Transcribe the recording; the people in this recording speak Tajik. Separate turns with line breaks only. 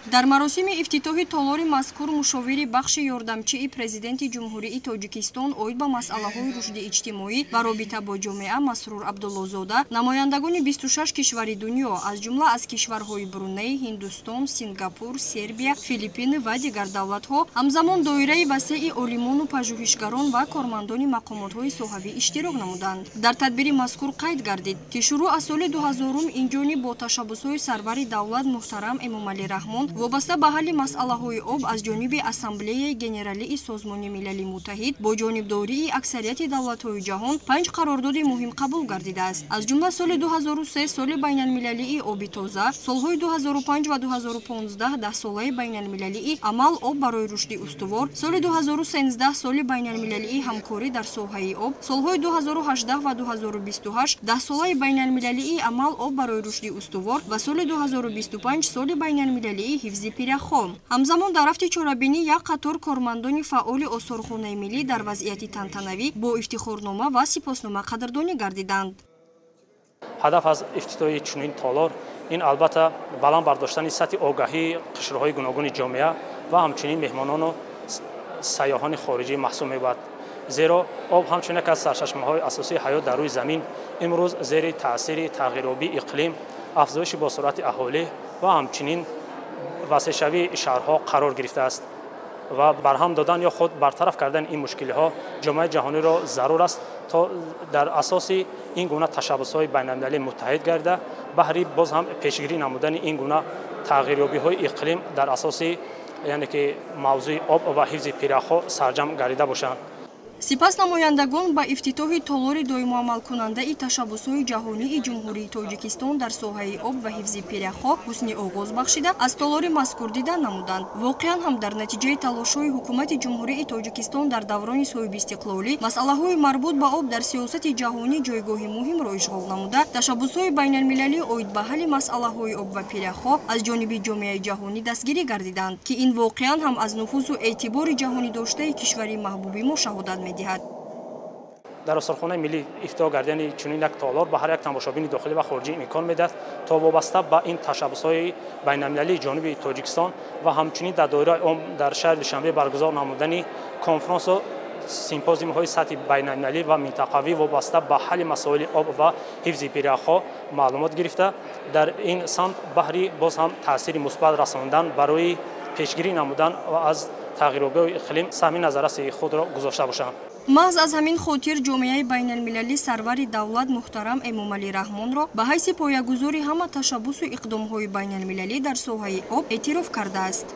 дар маросими ифтитоҳи толори мазкур мушовири бахши ёрдамчии президенти ҷумҳурии Тоҷикистон оид ба масъалаҳои рушди иҷтимоӣ ва робита бо ҷомеа Масрур Абдуллозода намояндагони 26 кишвари дунё аз ҷумла аз кишварҳои Бруней, Ҳиндустон, Сингапур, Сербия, Филиппин ва дигар давлатҳо ҳамзамон доираи васеъи олимону пажӯҳишгарон ва кормандони мақомотҳои соҳавӣ иштирок намуданд. Дар тадбири мазкур қайд гардид ки шуруъ аз соли 2000 инҷониб бо ташаббусҳои сарвари давлат муҳтарам Эмомалӣ Раҳмон вобаста ба ҳалли масъалаҳои об аз ҷониби Ассамблеяи Генералии Созмони Милали Муттаҳид бо ҷонибдории аксарияти давлатҳои ҷаҳон 5 қарордоди муҳим қабул гардидааст. Аз ҷумла соли 2003 соли байналмилалии оби тоза, солҳои 2005 ва 2015 10-солаи байналмилалии амал об барои рушди устувор, соли 2013 соли байналмилалии ҳамкорӣ дар соҳаи об, солҳои 2018 ва 2028 10-солаи байналмилалии амал об барои рушди устувор ва соли 2025 соли байналмилалии ҳифзи пирахҳо. Ҳамзамон дар рафти чорабинӣ як қатор кормандони фаъоли осорхонаи миллӣ дар вазъияти тантанавӣ бо ифтихорнома ва сипоснома қадрдонӣ гардиданд.
ҳадаф аз ифтитоҳи чунин толор ин албатта баланд бардоштани сатҳи огаҳии қишрҳои гуногуни ҷомеа ва ҳамчунин меҳмонону сайёҳони хориҷӣ маҳсуб мебошад. зеро об ҳамчун як аз сарчашмаҳои асосии ҳаёт дар рӯи замин имрӯз зери таъсири тағйирёбии иқлим, афзоиши босуръати аҳолӣ ва ҳамчунин васеъшавии шаҳрҳо қарор гирифтааст ва барҳам додан ё худ бартараф кардани ин мушкилиҳо ҷомеаи ҷаҳониро зарур аст то дар асоси ин гуна ташаббусҳои байналмилалӣ муттаҳид гарда баҳри боз ҳам пешгирӣ намудани ин гуна тағйирёбиҳои иқлим дар асоси яъне ки мавзӯи об ва ҳифзи пирахҳо сарҷам гардида бошанд.
Сипас намояндагон ба ифтитоҳи толори доимуамалкунандаи ташаббусҳои ҷаҳонии ҷумҳурии Тоҷикистон дар соҳаи об ва ҳифзи пирахҳо ҳусни оғоз бахшида аз толори мазкур дида намуданд. Воқеан ҳам дар натиҷаи талошҳои ҳукумати ҷумҳурии Тоҷикистон дар даврони соҳиби истиқлолӣ масъалаҳои марбут ба об дар сиёсати ҷаҳонӣ ҷойгоҳи муҳимро ишғол намуда, ташаббусҳои байналмилалӣ оид ба ҳалли масъалаҳои об ва пирахҳо аз ҷониби ҷомеаи ҷаҳонӣ дастгирӣ гардиданд, ки ин воқеан ҳам аз нуфузу эътибори ҷаҳонӣ доштаи кишвари маҳбуби мо шаҳодат медиҳад.
дар осорхонаи миллӣ ифтиҳо гардидани чунин як толор ба ҳар як тамошобини дохилӣ ва хориҷӣ имкон медиҳад то вобаста ба ин ташаббусҳои байналмилалии ҷониби Тоҷикистон ва ҳамчунин дар доираи он дар шаҳри Душанбе баргузор намудани конференсу симпозиумҳои сатҳи байналмилалӣ ва минтақавӣ вобаста ба ҳалли масоили об ва ҳифзи пирахҳо маълумот гирифта дар ин самт баҳри боз ҳам таъсири мусбат расондан барои пешгирӣ намудан ва аз тағйирёбиҳои иқлим саҳми назараси худро гузошта бошанд.
маҳз аз ҳамин хотир ҷомеаи байналмилалӣ сарвари давлат муҳтарам Эмомалӣ Раҳмонро ба ҳайси поягузори ҳама ташаббусу иқдомҳои байналмилалӣ дар соҳаи об эътироф кардааст.